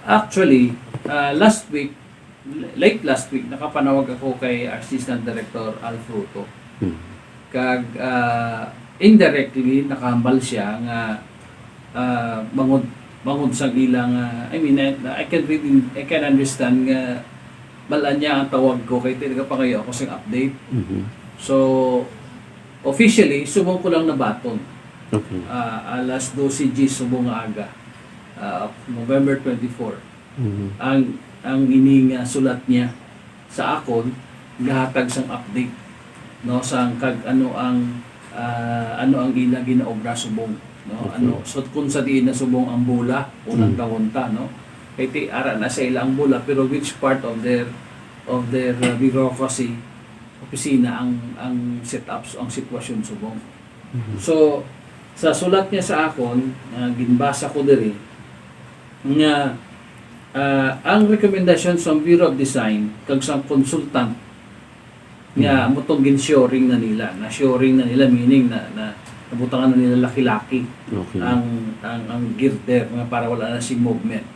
Actually, late last week, nakapanawag ako kay Assistant Director Alfruto. Kag indirectly nakahambal siya nga bangod sa ilang I can understand nga balaan niya ang tawag ko kay talaga pa kayo ako sa update. So officially subong ko lang nabaton. Okay. Alas 12 G subong nga aga. November 24. Ang ining sulat niya sa akon gahatag sang update no sang kag ano ang ila ginaobra subong no. Okay. So kung sa diin na subong ang bula unang kawunta no kay ti ara na sa ilang bula pero which part of their bureaucracy opisina ang setups ang sitwasyon subong. So sa sulat niya sa akon ginbasa ko diri nga ang rekomendasyon sa Bureau of Design kag sa consultant nga mutong gin-shoring na nila. Na-shoring na nila meaning na nabutangan na nila laki-laki Okay. ang girder nga para wala na si movement.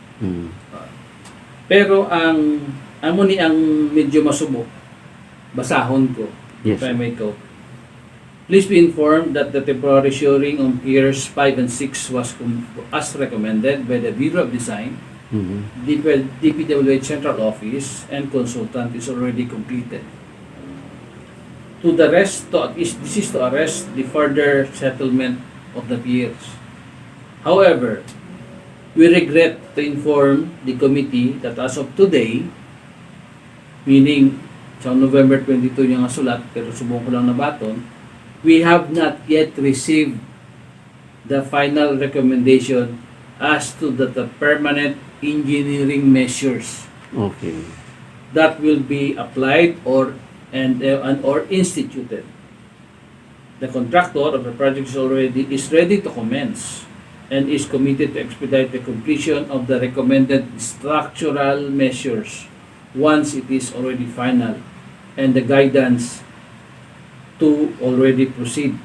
Pero ang amo ni ang medyo masubo basahon ko. Yes. If I may quote. Please be informed that the temporary shoring on Piers 5 and 6 was as recommended by the Bureau of Design. DPWH Central Office and consultant is already completed. This is to arrest the further settlement of the piers. However, we regret to inform the committee that as of today, meaning sa November 22 yung sulat, pero subong ko lang nabaton, we have not yet received the final recommendation as to the permanent engineering measures Okay. that will be applied or instituted. The contractor of the project is ready to commence and is committed to expedite the completion of the recommended structural measures once it is already final and the guidance to already proceed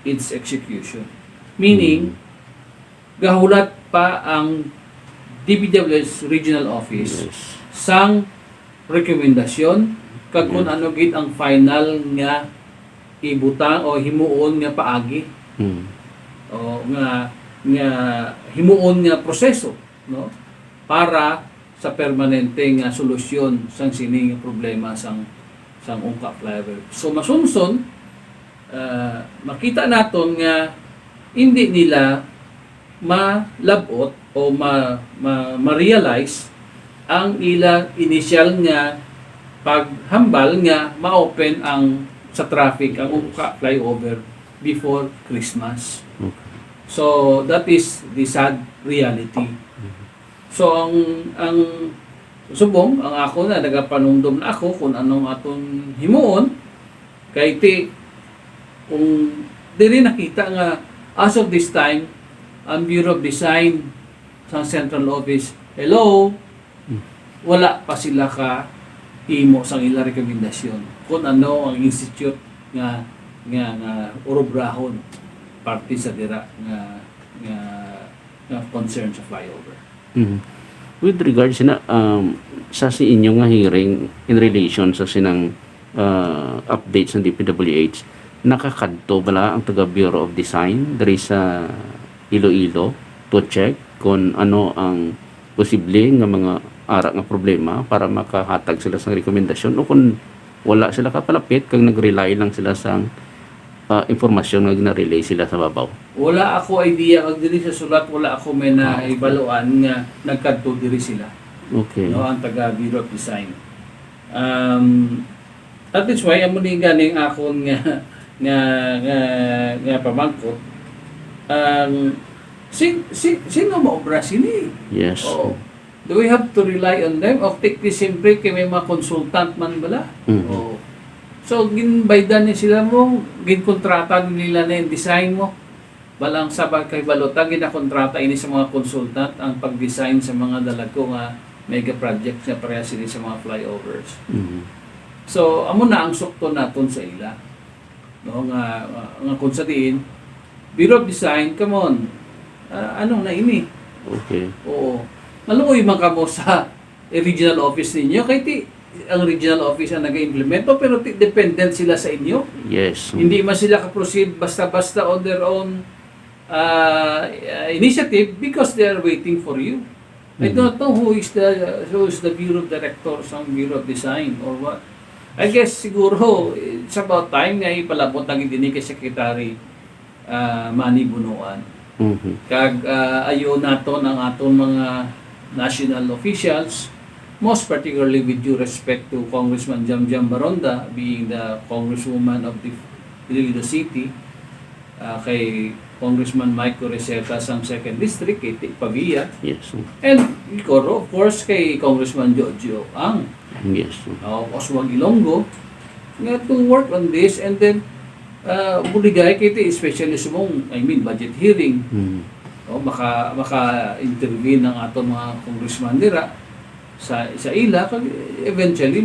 its execution. Meaning, gahulat pa ang DPWH Regional Office Yes. sang rekomendasyon kag kung ano gid ang final nga ibutang o himuon nga paagi o nga himuon nga proseso no para sa permanente nga solusyon sang sining problema sang Ungka Flyover. So masunson makita naton nga hindi nila malabot o ma-realize ang ila initial nga paghambal nga ma-open ang sa traffic ang Ungka Flyover before Christmas. Okay. So that is the sad reality. So ang subong ang ako na nagapanumdum na ako kung anong atong himuon kay ti kung diri nakita nga as of this time ang Bureau of Design sa Central Office, hello, wala pa sila ka himo sang ila rekomendasyon kung ano ang institute nga urobrahon parte sa dira nga concern sa flyover. With regards sa si inyo nga hearing in relation sa sinang updates ng DPWH, nakakadto bala ang taga Bureau of Design diri sa Iloilo to check kung ano ang posible nga mga ara nga problema para makahatag sila sa rekomendasyon o kung wala sila kapalapit kag nag-rely lang sila sa impormasyon nga gina-relay sila sa babaw. Wala ako idea kag diri sa sulat, wala ako may naibaluan nga nagkadto diri sila. Okay. No, ang taga Bureau of Design. That is why amo ni ganing akon nga pamangkot sino maobra sini? Yes. Oo. Do we have to rely on them? O tikti siyempre kay may mga consultant man bala? Oo. So, ginbaydan niya sila mo, ginkontrata nila na yung design mo. Balang sabag kay balota, ginakontrata ini sa mga consultant ang pag-design sa mga dalago nga mega projects na pareha sila sa mga flyovers. So, amo na ang sukto naton sa ila. No, nga kung sa diin, Bureau of Design, come on, anong na ini? Okay. Oo. maluoy man kamo sa regional office ninyo, kay ti ang regional office ang nag-implemento, pero dependent sila sa inyo. Yes. Hindi man sila ka-proceed basta-basta on their own initiative because they are waiting for you. I don't know who is the Bureau of Directors ng Bureau of Design or what. I guess siguro it's about time nga ipalabot ang din kay Secretary Manny Bunuan. Mhm. Kag ayo naton ang aton mga national officials, most particularly with due respect to Congressman Jamjam Baronda being the congresswoman of the Iloilo City, kay Congressman Mike Reseta sang 2nd District, kay Tik Pavia, Yes. and Icoro, of course, kay Congressman Jojo Ang, Yes. Oswald Ilonggo, nga to work on this, and then buligay kay ti, especially sa mong, budget hearing, Mhm. maka-intervene ng aton mga congressman dira sa ila, kag eventually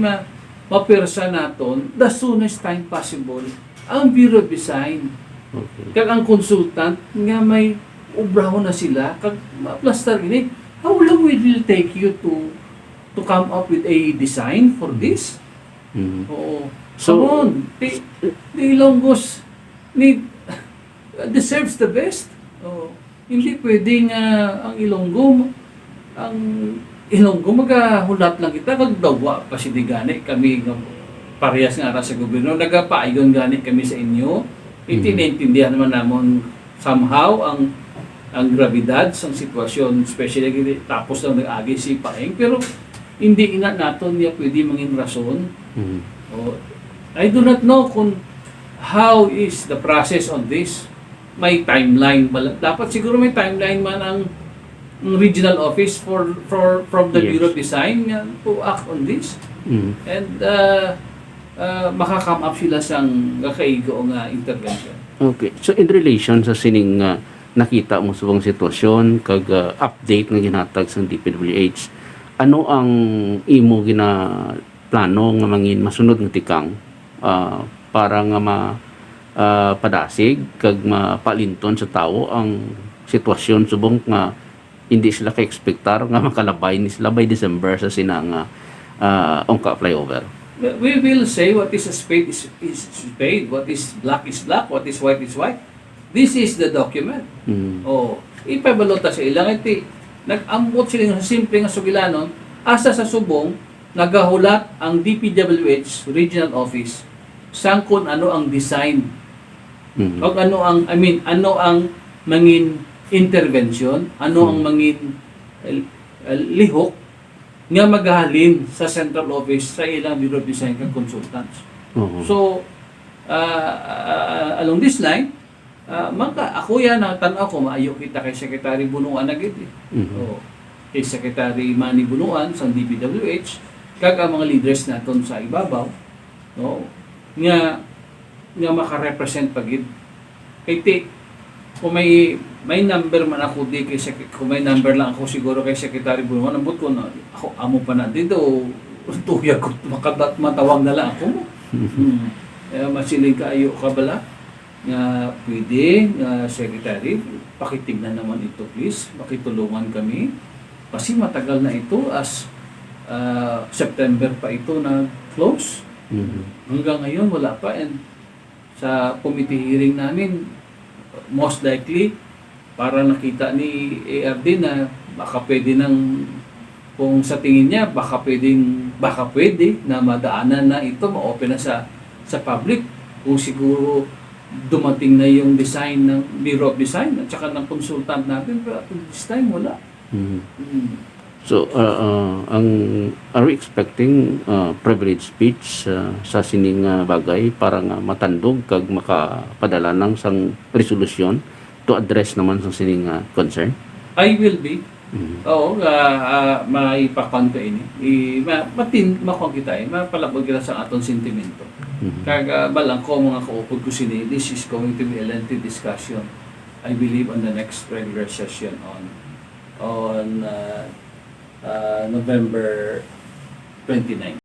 mapirsa naton the soonest time possible ang Bureau of Design. Okay. Kag ang consultant nga may ubrahon na sila, kag ma-plaster ini, how long will it take you to come up with a design for this? Mhm. Oo. So- Come on, the Ilonggos deserves the best. Oo. Hindi pwedeng ang Ilonggo magahulat lang kita, kag dawa pa si Digani kami nga parehas nga ara sa gobyerno, nagapaayon gani kami sa inyo. Itinintindihan naman namon somehow ang grabidad sa sitwasyon, especially tapos lang nag-agi si Paeng, pero hindi ina naton niya pwede mangin rason. Mhm. I do not know kung how is the process on this. May timeline ba? Dapat siguro may timeline man ang regional office from the Yes. Bureau of Design to act on this. Mhm. And makakam up sila sang kakaigo nga intervention. Okay. So in relation sa sining nakita mo sa bang sitwasyon kag update nga ginhatag sa DPWH, ano ang imo plano nga mangin masunod nga tikang para nga padasig kag mapalinton sa tawo ang sitwasyon subong nga hindi sila ka-expectar nga makalabay ni sila by December sa sinang Ongka flyover. We will say what is a spade is spade, what is black, what is white. This is the document. Mm. Ipabalota sa ilang iti. Nag-ambot sila sa simple nga sugilanon, asa sa subong, nagahulat ang DPWH Regional Office sang kung ano ang design. Mm. O ano ang mangin intervention, ano ang mangin lihok nga maghalin sa central office sa ilang Bureau of Design kag consultants. Oo. So, along this line, ako yan ang tanaw ko, maayo kita kay Secretary Bunuan agad. Mhm. Kay Secretary Manny Bunuan sa DPWH, kag ang mga leaders naton sa ibabaw, no, nga maka-represent pagid. Kay kung may number man ako kung may number lang ako siguro kay Secretary Bunuan, ambot ko na ako amo pa na dito, tuyag ko matawag na lang ako. Masiling kaayo ka bala nga pwede Secretary, pakitignan naman ito please, makitulungan kami kasi matagal na ito as September pa ito na close. Mhm. Hanggang ngayon wala pa, and sa committee hearing namin most likely para nakita ni ARD na baka pwede kung sa tingin niya baka pwede na madaanan na ito, ma-open na sa public kung siguro dumating na yung design ng Bureau of Design at saka ng consultant natin, pero this time wala. Mhm. So are we expecting privilege speech sa sining bagay para nga matandog kag makapadala ng sang resolusyon to address naman sa sining concern? I will be. Mhm. Oo, maipakonto ini. Makon kita mapalabog kita sa aton sentimento. Mhm. Kag balang ko mga kaupod ko sini, this is going to be a lengthy discussion. I believe on the next regular session on November 29.